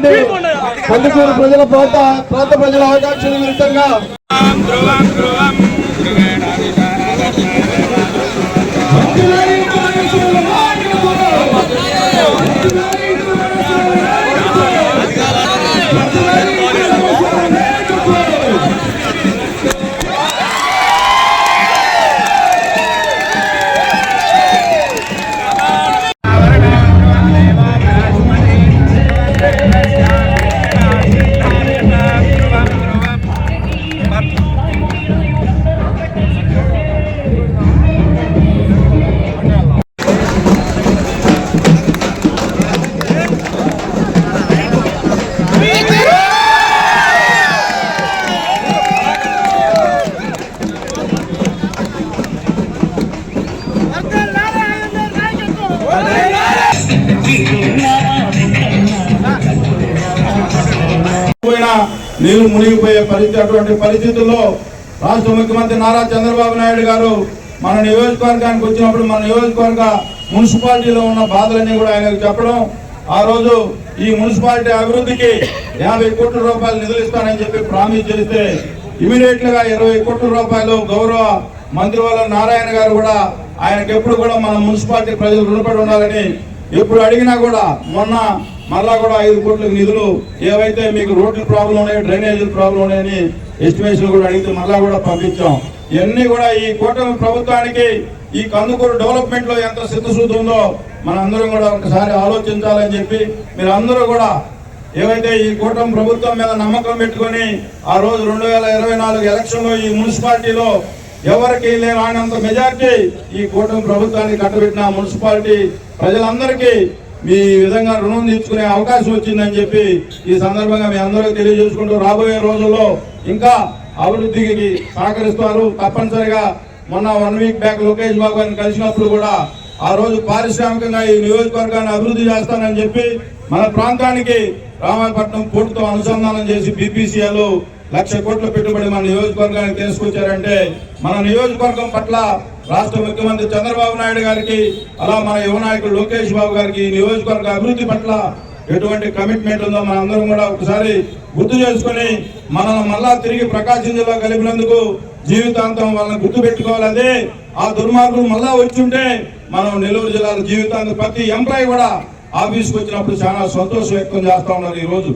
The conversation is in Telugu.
చేయాలని కందుకూరు ప్రజల ప్రాంత ప్రజల ఆకాంక్షల విరుద్ధంగా నీళ్లు మునిగిపోయే పరిస్థితి. అటువంటి పరిస్థితుల్లో రాష్ట్ర ముఖ్యమంత్రి నారా చంద్రబాబు నాయుడు గారు మన నియోజకవర్గానికి వచ్చినప్పుడు మన నియోజకవర్గ మున్సిపాలిటీలో ఉన్న బాధలన్నీ కూడా ఆయనకు చెప్పడం, ఆ రోజు ఈ మున్సిపాలిటీ అభివృద్ధికి 50 కోట్ల రూపాయలు నిధులు ఇస్తానని చెప్పి ప్రామిస్ చేస్తే ఇమీడియట్ గా 20 కోట్ల రూపాయలు గౌరవ మంత్రివర్యులు నారాయణ గారు కూడా ఆయనకు ఎప్పుడు కూడా మన మున్సిపాలిటీ ప్రజలు రుణపడి ఉండాలని ఎప్పుడు అడిగినా కూడా మొన్న మళ్ళా కూడా 5 కోట్లకు నిధులు ఏవైతే మీకు రోడ్ల ప్రాబ్లం ఉన్నాయి, డ్రైనేజీల ప్రాబ్లం ఉన్నాయని ఎస్టిమేషన్ కూడా అడిగితే మళ్ళా కూడా పంపించాం. ఇవన్నీ కూడా ఈ కూటమి ప్రభుత్వానికి ఈ కందుకూరు డెవలప్మెంట్ లో ఎంత సిద్ధశుద్ధి ఉందో మనందరం కూడా ఒకసారి ఆలోచించాలని చెప్పి మీరు అందరూ కూడా ఏవైతే ఈ కూటమి ప్రభుత్వం మీద నమ్మకం పెట్టుకొని ఆ రోజు 2024 ఎలక్షన్ లో ఈ మున్సిపాలిటీలో ఎవరికి లేనంత మెజార్టీ ఈ కూటమి ప్రభుత్వాన్ని కట్టబెట్టిన మున్సిపాలిటీ ప్రజలందరికీ మీ విధంగా రుణం తీర్చుకునే అవకాశం వచ్చిందని చెప్పి ఈ సందర్భంగా మీ అందరికీ తెలియజేసుకుంటూ రాబోయే రోజుల్లో ఇంకా అభివృద్ధికి సహకరిస్తారు. తప్పనిసరిగా మొన్న 1 వీక్ బ్యాక్ లోకేష్ బాబు గారిని కలిసినప్పుడు కూడా ఆ రోజు పారిశ్రామికంగా ఈ నియోజకవర్గాన్ని అభివృద్ధి చేస్తానని చెప్పి మన ప్రాంతానికి రామాయపట్నం పోర్టుతో అనుసంధానం చేసి BPCL 1,00,000 కోట్ల పెట్టుబడి మన నియోజకవర్గానికి తీసుకొచ్చారంటే మన నియోజకవర్గం పట్ల రాష్ట్ర ముఖ్యమంత్రి చంద్రబాబు నాయుడు గారికి అలా మన యువ నాయకుడు లోకేష్ బాబు గారికి నియోజకవర్గ అభివృద్ధి పట్ల ఎటువంటి కమిట్మెంట్ ఉందో మన అందరం కూడా ఒకసారి గుర్తు చేసుకుని మనల్ని మళ్ళా తిరిగి ప్రకాశం జిల్లా కలిపినందుకు జీవితాంతం వాళ్ళని గుర్తు పెట్టుకోవాలదే ఆ దుర్మార్గులు మళ్ళా వచ్చుంటే మనం నెల్లూరు జిల్లాలో జీవితాంతం ప్రతి ఎంప్లాయీ కూడా ఆఫీస్కి వచ్చినప్పుడు చాలా సంతోషం వ్యక్తం చేస్తా ఉన్నారు ఈ రోజు.